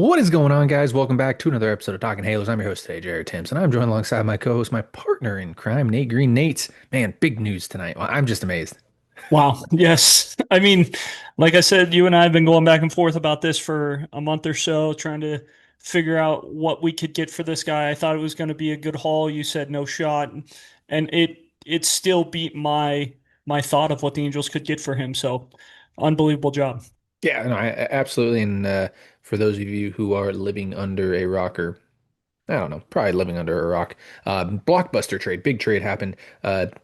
What is going on, guys? Welcome back to another episode of Talking Halos. I'm your host today, Jared Timms, and I'm joined alongside my co-host, my partner in crime, Nate Green. Nate, man, big news tonight. Well, I'm just amazed. Wow. Yes. I mean, like I said, you and I have been going back and forth about this for a month or so, trying to figure out what we could get for this guy. I thought it was going to be a good haul. You said no shot, and it still beat my thought of what the Angels could get for him. So, unbelievable job. Yeah, no, absolutely. And for those of you who are living under a rock, or I don't know, probably living under a rock, blockbuster trade, big trade happened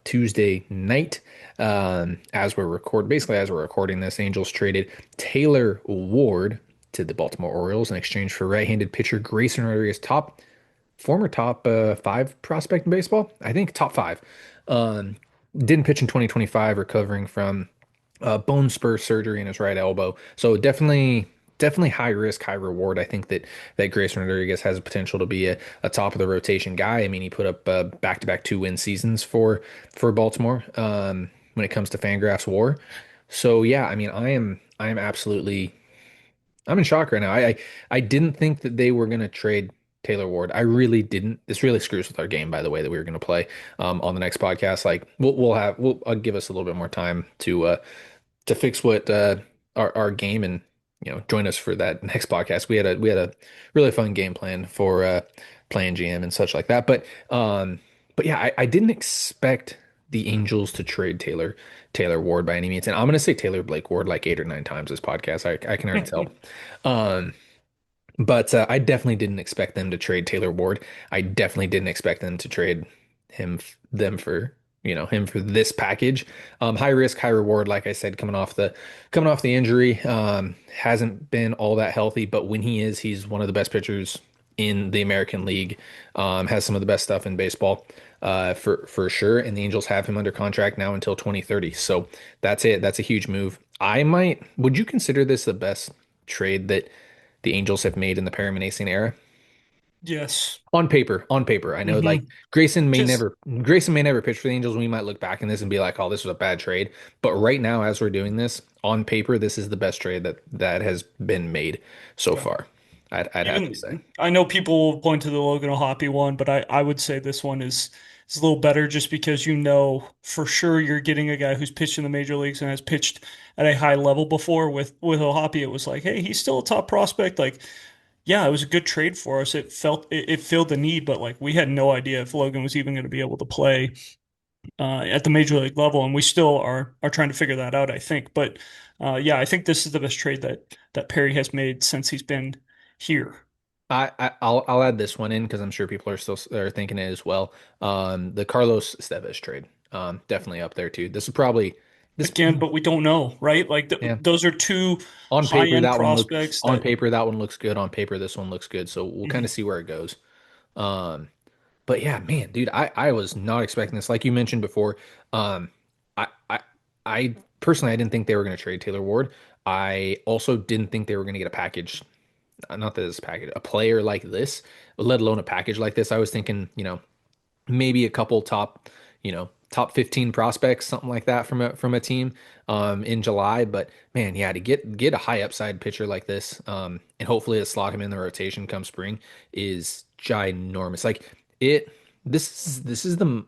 Tuesday night. Basically as we're recording this, Angels traded Taylor Ward to the Baltimore Orioles in exchange for right-handed pitcher Grayson Rodriguez, former top five prospect in baseball. I think top five. Um, didn't pitch in 2025, recovering from bone spur surgery in his right elbow. So definitely high risk, high reward. I think that Grayson Rodriguez has a potential to be a top of the rotation guy. I mean, he put up back-to-back two-win seasons for Baltimore when it comes to Fangraphs WAR. So yeah, I mean, I am absolutely I'm in shock right now. I didn't think that they were going to trade Taylor Ward. I really didn't. This really screws with our game, by the way, that we were going to play on the next podcast. Like I'll give us a little bit more time to fix what our game and join us for that next podcast. We had a really fun game plan for playing GM and such like that. But yeah, I didn't expect the Angels to trade Taylor Ward by any means. And I'm gonna say Taylor Blake Ward like 8 or 9 times this podcast. I can already tell. Um, but I definitely didn't expect them to trade Taylor Ward. I definitely didn't expect them to trade him for this package. High risk, high reward. Like I said, coming off the injury, hasn't been all that healthy. But when he is, he's one of the best pitchers in the American League. Has some of the best stuff in baseball, for sure. And the Angels have him under contract now until 2030. So that's it. That's a huge move. Would you consider this the best trade that the Angels have made in the Perry Minasian era? Yes. On paper. I know like hmm Grayson may Just never Grayson may never pitch for the Angels. We might look back in this and be like, "Oh, this was a bad trade." But right now, as we're doing this, on paper, this is the best trade that has been made so yeah. far. I'd have to say. Even I know people will point to the Logan O'Hoppe one, but I would say this one is a little better just because you know for sure you're getting a guy who's pitched in the major leagues and has pitched at a high level before. With O'Hoppe, it was like, hey, he's still a top prospect. Like, yeah, it was a good trade for us. It filled the need, but like we had no idea if Logan was even going to be able to play at the major league level, and we still are trying to figure that out, I think. But yeah, I think this is the best trade that Perry has made since he's been here. I'll add this one in because I'm sure people are thinking it as well. The Carlos Estevez trade, definitely up there too. This is probably this. Again, but we don't know, right? Like Yeah. those are two On paper, high-end that one looks prospects on that paper that one looks good. On paper, this one looks good. So we'll kind Mhm. of see where it goes. Um, but yeah, man, dude, I was not expecting this. Like you mentioned before, um, I I I personally I didn't think they were going to trade Taylor Ward. I also didn't think they were going to get a package. Not that it's a package, a player like this, let alone a package like this. I was thinking, maybe a couple top 15 prospects, something like that from a team in July. But man, yeah, to get a high upside pitcher like this, and hopefully to slot him in the rotation come spring is ginormous. Like it this is the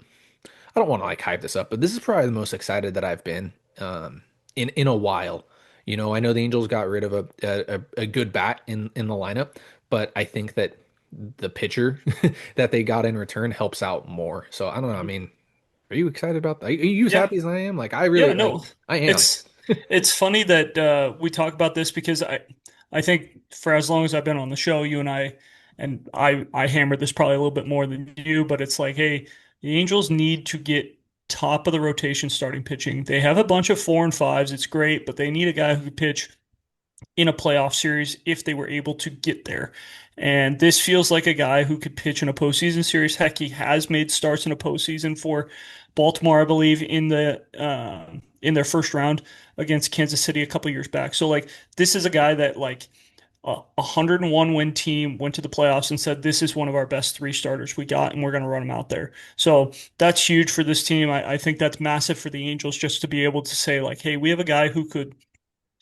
I don't want to like hype this up, but this is probably the most excited that I've been in a while. I know the Angels got rid of a good bat in the lineup, but I think that the pitcher that they got in return helps out more. So I don't know. I mean, are you excited about that? Are you as Yeah, happy as I am? Like yeah, like no. I am. It's it's funny that we talk about this because I think for as long as I've been on the show, you and I hammered this probably a little bit more than you, but it's like, hey, the Angels need to get top of the rotation starting pitching. They have a bunch of four and fives. It's great, but they need a guy who could pitch in a playoff series if they were able to get there. And this feels like a guy who could pitch in a postseason series. Heck, he has made starts in a postseason for Baltimore, I believe, in their first round against Kansas City a couple years back. So like this is a guy that like a 101 win team went to the playoffs and said, this is one of our best three starters we got, and we're going to run them out there. So that's huge for this team. I think that's massive for the Angels just to be able to say, like, hey, we have a guy who could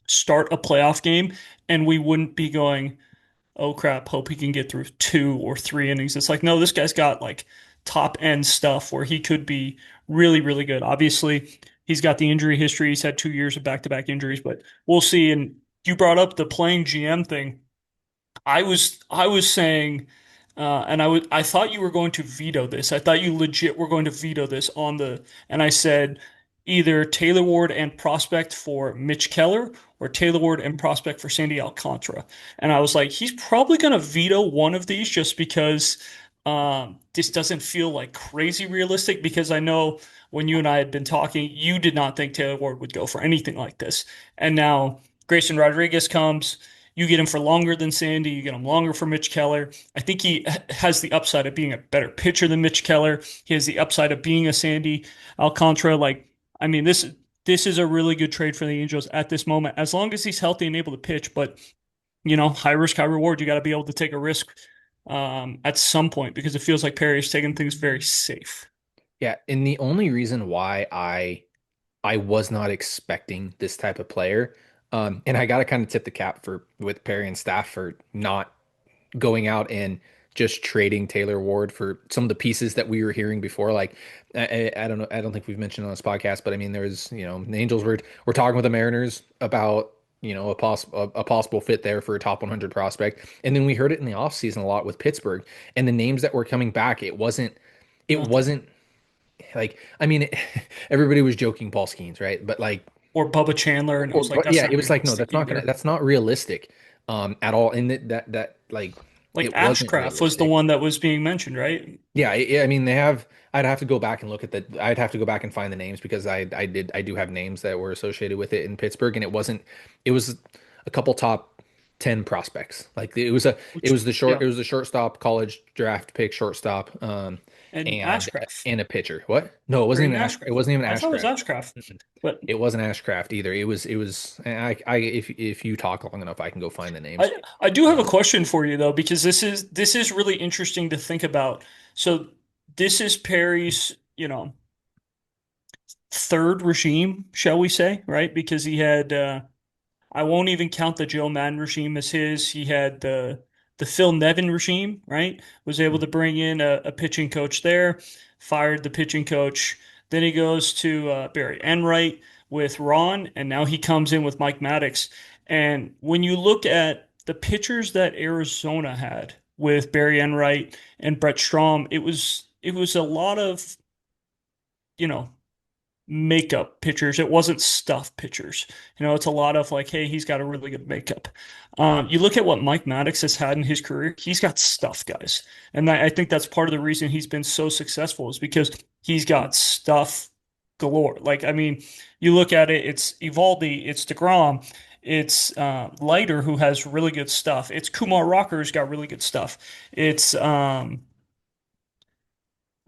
start a playoff game and we wouldn't be going, oh crap, hope he can get through 2 or 3 innings. It's like, no, this guy's got like top end stuff where he could be really, really good. Obviously, he's got the injury history. He's had 2 years of back-to-back injuries, but we'll see. And you brought up the playing GM thing. I was saying, and I thought you were going to veto this. I thought you legit were going to veto this on the, and I said either Taylor Ward and prospect for Mitch Keller or Taylor Ward and prospect for Sandy Alcantara. And I was like, he's probably going to veto one of these just because this doesn't feel like crazy realistic. Because I know when you and I had been talking, you did not think Taylor Ward would go for anything like this, and now Grayson Rodriguez comes. You get him for longer than Sandy. You get him longer for Mitch Keller. I think he has the upside of being a better pitcher than Mitch Keller. He has the upside of being a Sandy Alcantara. Like, I mean, this is a really good trade for the Angels at this moment, as long as he's healthy and able to pitch. But high risk, high reward. You got to be able to take a risk at some point because it feels like Perry is taking things very safe. Yeah, and the only reason why I was not expecting this type of player, and I got to kind of tip the cap for with Perry and staff for not going out and just trading Taylor Ward for some of the pieces that we were hearing before. Like, I don't know, I don't think we've mentioned on this podcast, but I mean, there was, the Angels were talking with the Mariners about, a possible fit there for a top 100 prospect. And then we heard it in the offseason a lot with Pittsburgh and the names that were coming back. It Nothing. wasn't like, I mean, everybody was joking Paul Skeens, right? But like, Or Bubba Chandler, and it was like, but that's yeah, not it was like, no, realistic either. that's not realistic, at all. And that like, Like it wasn't Ashcraft was the realistic. one that was being mentioned, right? Yeah, I mean, I'd have to go back and look at the. I'd have to go back and find the names because I do have names that were associated with it in Pittsburgh, and it wasn't. It was a couple top 10 prospects. Like Which, it yeah, was the shortstop college draft pick shortstop, and and Ashcraft, and a pitcher. What? No, Braden it Ashcraft. wasn't even I thought it was Ashcraft. Ashcraft, but It wasn't Ashcraft either. It was. If you talk long enough, I can go find the names. I do have a Um, question for you though, because this is really interesting to think about. So this is Perry's, third regime, shall we say, right? Because he had I won't even count the Joe Madden regime as his. He had the Phil Nevin regime, right? Was able to bring in a pitching coach there, fired the pitching coach. Then he goes to Barry Enright with Ron, and now he comes in with Mike Maddox. And when you look at the pitchers that Arizona had with Barry Enright and Brett Strom, it was a lot of, you know, makeup pitchers. It wasn't stuff pitchers. It's a lot of like, hey, he's got a really good makeup. You look at what Mike Maddox has had in his career, he's got stuff, guys. And I think that's part of the reason he's been so successful is because he's got stuff galore. Like, I mean, you look at it, it's Evaldi, it's DeGrom, it's Leiter, who has really good stuff. It's Kumar Rocker, who's got really good stuff. It's I'm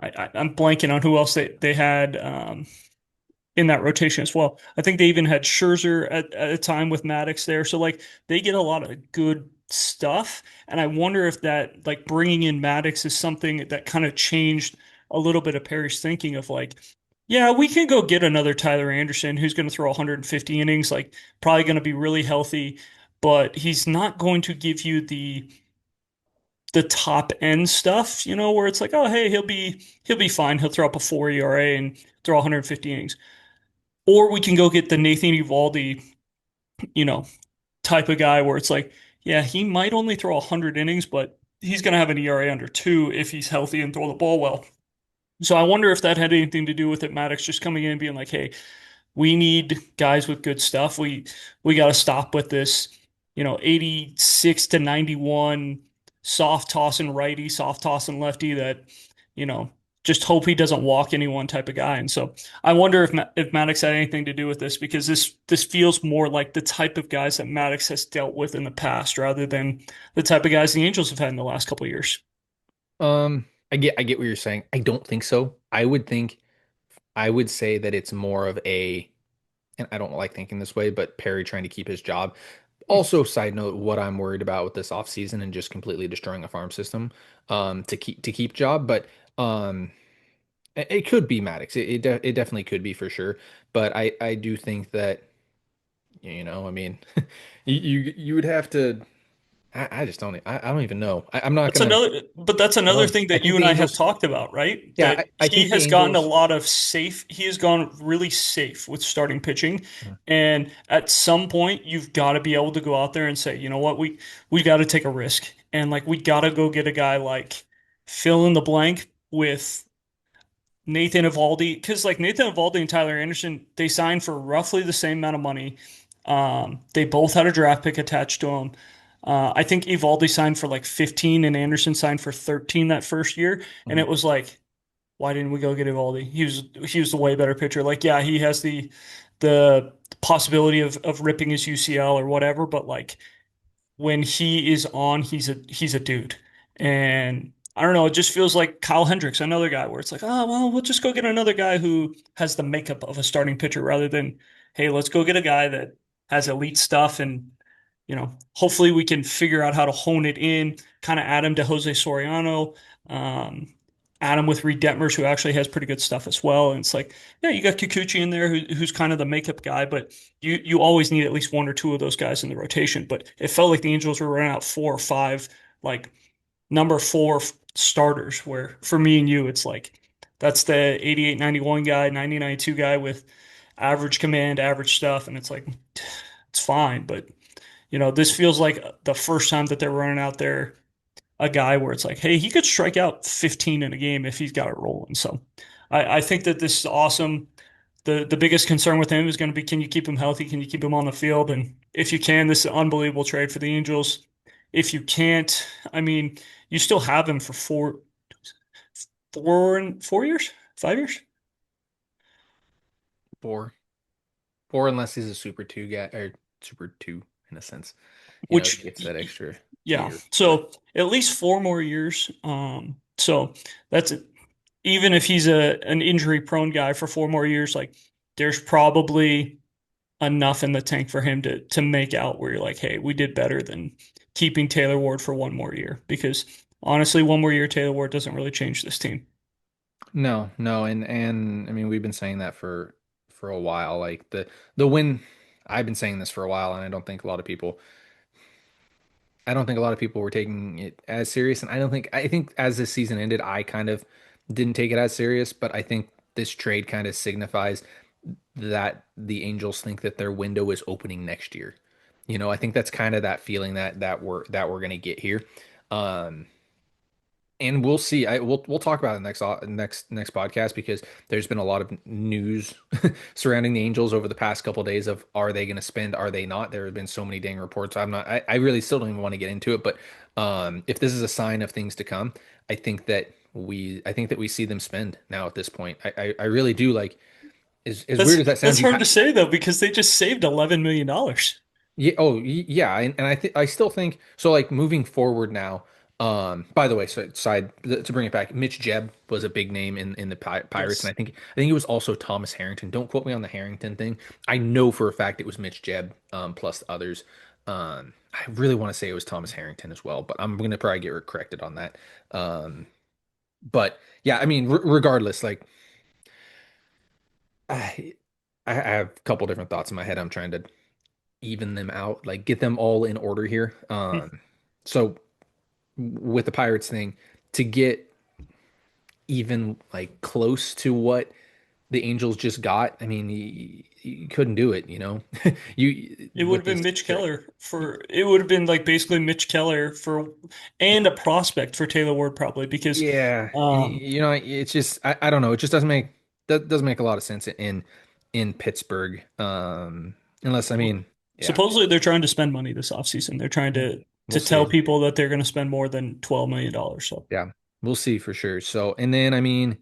blanking on who else they had. In that rotation as well. I think they even had Scherzer at a time with Maddox there. So like they get a lot of good stuff. And I wonder if that like bringing in Maddox is something that kind of changed a little bit of Perry's thinking of like, yeah, we can go get another Tyler Anderson who's going to throw 150 innings, like probably going to be really healthy, but he's not going to give you the top end stuff, where it's like, oh, hey, he'll be fine. He'll throw up a 4 ERA and throw 150 innings. Or we can go get the Nathan Eovaldi, you know, type of guy where it's like, yeah, he might only throw 100 innings, but he's going to have an ERA under 2 if he's healthy and throw the ball well. So I wonder if that had anything to do with it, Maddox just coming in and being like, hey, we need guys with good stuff. We got to stop with this, 86 to 91 soft toss and righty, soft toss and lefty that, you know, just hope he doesn't walk anyone type of guy. And so I wonder if Maddox had anything to do with this because this feels more like the type of guys that Maddox has dealt with in the past rather than the type of guys the Angels have had in the last couple of years. I get what you're saying. I don't think so. I would say that it's more of a, and I don't like thinking this way, but Perry trying to keep his job. Also, side note, what I'm worried about with this offseason and just completely destroying a farm system, to keep job, but it could be Maddox. It definitely could be for sure. But I do think that, I mean, you would have to. I just don't. I don't even know. I'm not That's gonna. another, but that's I don't another know. thing I that you think and the I have Angels. talked about, right? Yeah, That I he think the has gotten a Angels. lot of safe, he has gone really safe with starting pitching. And at some point, you've got to be able to go out there and say, you know what, we got to take a risk. And like we got to go get a guy like fill in the blank with Nathan Eovaldi, because like Nathan Eovaldi and Tyler Anderson, they signed for roughly the same amount of money. They both had a draft pick attached to them. I think Eovaldi signed for like 15 and Anderson signed for 13 that first year. And Mhm. it was like, why didn't we go get Eovaldi? He was the way better pitcher. Like, yeah, he has the possibility of ripping his UCL or whatever, but like when he is on, he's a dude. And I don't know, it just feels like Kyle Hendricks, another guy where it's like, oh well, we'll just go get another guy who has the makeup of a starting pitcher rather than, hey, let's go get a guy that has elite stuff and hopefully we can figure out how to hone it in, kind of add him to Jose Soriano, um, add him with Reed Detmers, who actually has pretty good stuff as well. And it's like, yeah, you got Kikuchi in there who's kind of the makeup guy, but you always need at least one or two of those guys in the rotation. But it felt like the Angels were running out four or five, like number four starters, where for me and you, it's like that's the 88, 91 guy, 90, 92 guy with average command, average stuff. And it's like, it's fine. But, this feels like the first time that they're running out there a guy where it's like, hey, he could strike out 15 in a game if he's got it rolling. So I think that this is awesome. The biggest concern with him is going to be can you keep him healthy? Can you keep him on the field? And if you can, this is an unbelievable trade for the Angels. If you can't, I mean, you still have him for 4 years, 5 years, Four, four, unless he's a super two guy or super two in a sense. He which, gets that extra yeah. year. But So at least 4 more years. So that's even if he's an injury prone guy for 4 more years, like there's probably enough in the tank for him to make out where you're like, hey, we did better than keeping Taylor Ward for 1 more year. Because honestly, 1 more year Taylor Ward doesn't really change this team. no, no, and I mean we've been saying that for a while. Like the win, I've been saying this for a while, and I don't think a lot of people were taking it as serious. And I think as this season ended, I kind of didn't take it as serious. But I think this trade kind of signifies that the Angels think that their window is opening next year. I think that's kind of that feeling that we're gonna get here. Um, and we'll see. We'll talk about it next podcast because there's been a lot of news surrounding the Angels over the past couple of days of are they going to spend, are they not? There have been so many dang reports. I really still don't even want to get into it, but if this is a sign of things to come, I think that we see them spend now at this point. I really do. Like as weird That's as that sounds, that's you hard have. to say though, because they just saved $11 million. Yeah. Oh, yeah. And I still think so. Like moving forward now. By the way, so side to bring it back, Mitch Jebb was a big name in the Pirates, and Yes. I think it was also Thomas Harrington. Don't quote me on the Harrington thing. I know for a fact it was Mitch Jebb, plus others. I really want to say it was Thomas Harrington as well, but I'm gonna probably get corrected on that. Um, but yeah, I mean, regardless, like I I have a couple different thoughts in my head. I'm trying to even them out, like get them all in order here. So with the Pirates thing, to get even like close to what the Angels just got, I mean, you couldn't do it. You It would with have been this Mitch trade. Keller for it would have been like basically Mitch Keller for and a prospect for Taylor Ward probably because Yeah, um it's just I don't know. It just doesn't make a lot of sense in Pittsburgh. Unless I mean, yeah, supposedly they're trying to spend money this offseason. They're trying to we'll tell see. people that they're going to spend more than $12 million. So Yeah, we'll see for sure. So, and then I mean,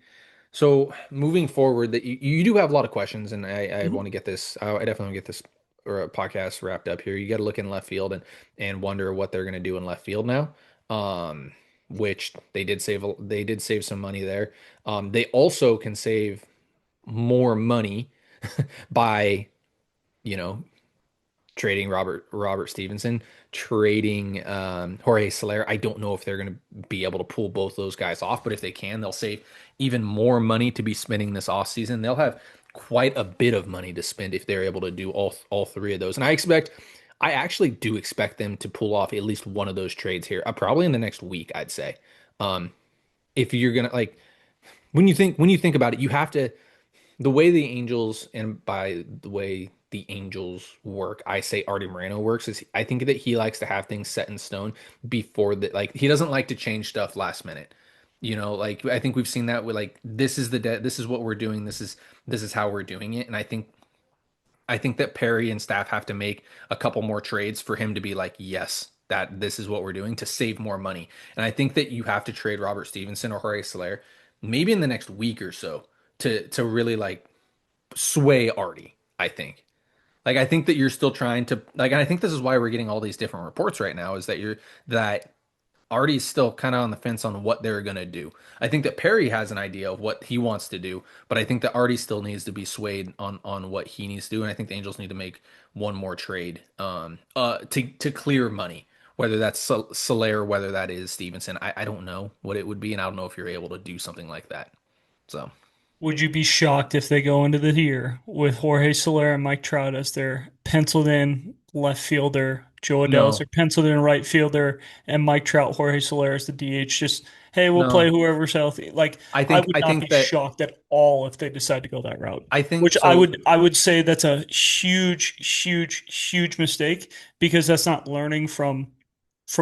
so moving forward, that you do have a lot of questions, and I want mhm. to get this. I definitely want to get this or a podcast wrapped up here. You got to look in left field and wonder what they're going to do in left field now. Um, which they did save some money there. They also can save more money by you know trading Robert Stevenson, trading Jorge Soler. I don't know if they're going to be able to pull both those guys off, but if they can, they'll save even more money to be spending this offseason. They'll have quite a bit of money to spend if they're able to do all three of those. And I actually do expect them to pull off at least one of those trades here, probably in the next week, I'd say. Um, if you're gonna like when you think about it, you have to the way the Angels and by the way the Angels work, I say Artie Moreno works is I think that he likes to have things set in stone before that. Like he doesn't like to change stuff last minute. Like I think we've seen that with like this is what we're doing. This is how we're doing it. And I think that Perry and staff have to make a couple more trades for him to be like, yes, that this is what we're doing to save more money. And I think that you have to trade Robert Stevenson or Jorge Soler maybe in the next week or so to really like sway Artie, I think. Like I think that you're still trying to like and I think this is why we're getting all these different reports right now is that Artie's still kind of on the fence on what they're going to do. I think that Perry has an idea of what he wants to do, but I think that Artie still needs to be swayed on what he needs to do and I think the Angels need to make one more trade to clear money. Whether that's Soler, whether that is Stevenson, I don't know what it would be, and I don't know if you're able to do something like that. So Would you be shocked if they go into the year with Jorge Soler and Mike Trout as their penciled in left fielder, Joe Adell as no, their penciled in right fielder, and Mike Trout, Jorge Soler as the DH? Just, hey, we'll play no. whoever's healthy. Like, I I think would I not be think that shocked at all if they decide to go that route. I think Which I so. would I would say that's a huge, huge, huge mistake because that's not learning from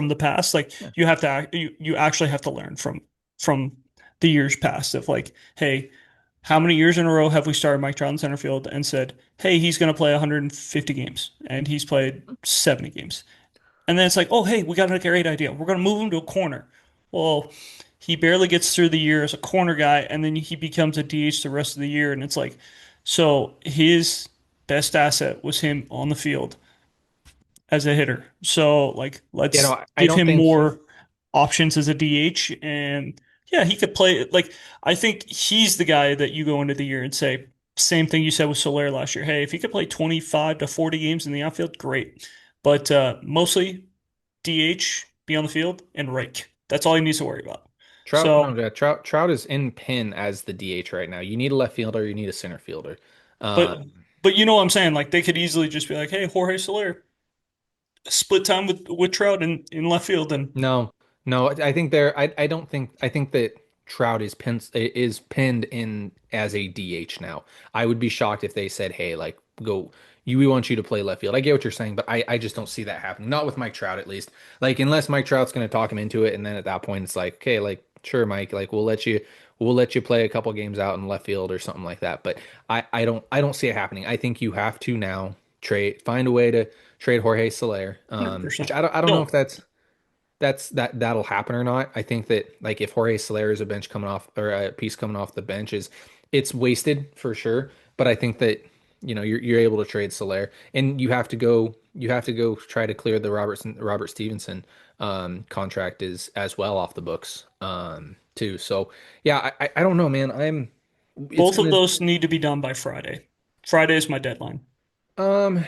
the past. Like Yeah. you have to you actually have to learn from the years past of like, hey, how many years in a row have we started Mike Trout in center field and said, hey, he's going to play 150 games and he's played 70 games. And then it's like, oh, hey, we got a great idea. We're going to move him to a corner. Well, he barely gets through the year as a corner guy and then he becomes a DH the rest of the year. And it's like, so his best asset was him on the field as a hitter. So like let's I give don't him think more options as a DH and yeah, he could play like I think he's the guy that you go into the year and say same thing you said with Soler last year. Hey, if he could play 25 to 40 games in the outfield, great. But mostly DH, be on the field and rake. That's all he needs to worry about. Trout, So, no, yeah, Trout is in pin as the DH right now. You need a left fielder, you need a center fielder. but Um, but you know what I'm saying? Like they could easily just be like, "Hey, Jorge Soler, split time with Trout in left field and no, no, I think I don't think I think that Trout is pinned in as a DH now. I would be shocked if they said, "Hey, like go, we want you to play left field." I get what you're saying, but I just don't see that happening. Not with Mike Trout, at least. Like unless Mike Trout's going to talk him into it, and then at that point it's like, okay, like sure, Mike, like we'll let you play a couple games out in left field or something like that. But I don't see it happening. I think you have to now find a way to trade Jorge Soler, which 100%. I don't know if No, that'll happen or not. I think that like if Jorge Soler is a bench coming off or a piece coming off the bench is it's wasted for sure. But I think that you're able to trade Soler and you have to go try to clear the Robert Stevenson contract is as well off the books too. So yeah, I don't know, man. It's both of gonna those need to be done by Friday. Friday is my deadline. um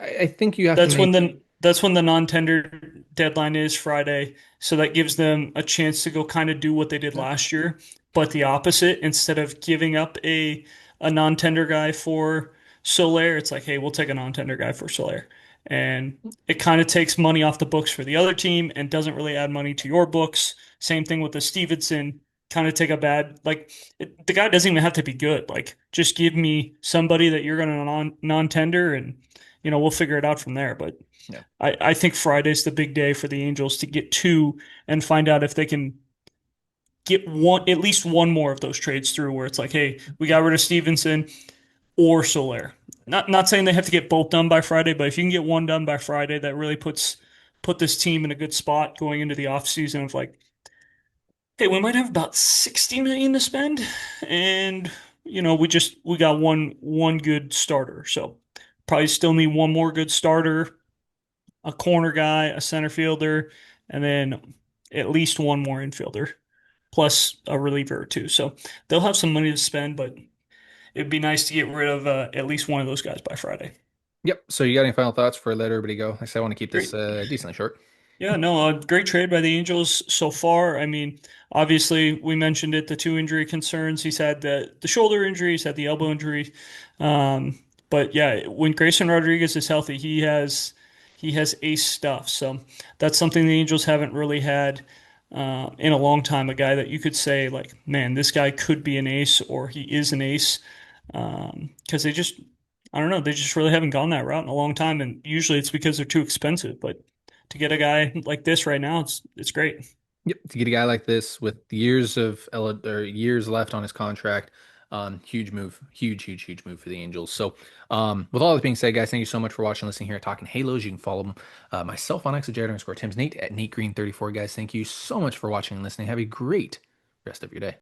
I think you have to make That's when the non-tender deadline is Friday. So that gives them a chance to go kind of do what they did last year, but the opposite. Instead of giving up a non-tender guy for Soler, it's like, hey, we'll take a non-tender guy for Soler. And it kind of takes money off the books for the other team and doesn't really add money to your books. Same thing with the Stevenson. Kind of take a bad the guy doesn't even have to be good. Like just give me somebody that you're going to non-tender and we'll figure it out from there. But yeah. I think Friday's the big day for the Angels to get two and find out if they can get at least one more of those trades through where it's like, hey, we got rid of Stevenson or Soler. Not saying they have to get both done by Friday, but if you can get one done by Friday, that really put this team in a good spot going into the offseason of like, hey, we might have about 60 million to spend, and we got one good starter. So probably still need one more good starter, a corner guy, a center fielder, and then at least one more infielder, plus a reliever or two. So they'll have some money to spend, but it'd be nice to get rid of at least one of those guys by Friday. Yep. So you got any final thoughts before I let everybody go? Like I said, I want to keep this Great. decently short. Yeah, no, a great trade by the Angels so far. I mean, obviously we mentioned it, the two injury concerns. He's had the shoulder injury, he's had the elbow injury. But yeah, when Grayson Rodriguez is healthy, he has he has ace stuff. So that's something the Angels haven't really had in a long time. A guy that you could say like, man, this guy could be an ace or he is an ace. Because they just, I don't know, they just really haven't gone that route in a long time. And usually it's because they're too expensive. But to get a guy like this right now, it's great. Yep, to get a guy like this with years of or years left on his contract, huge move, huge move for the Angels. So, with all that being said, guys, thank you so much for watching, listening here, at Talking Halos. You can follow them, myself on X at Jared underscore Tim's Nate at Nate Green 34. Guys, thank you so much for watching and listening. Have a great rest of your day.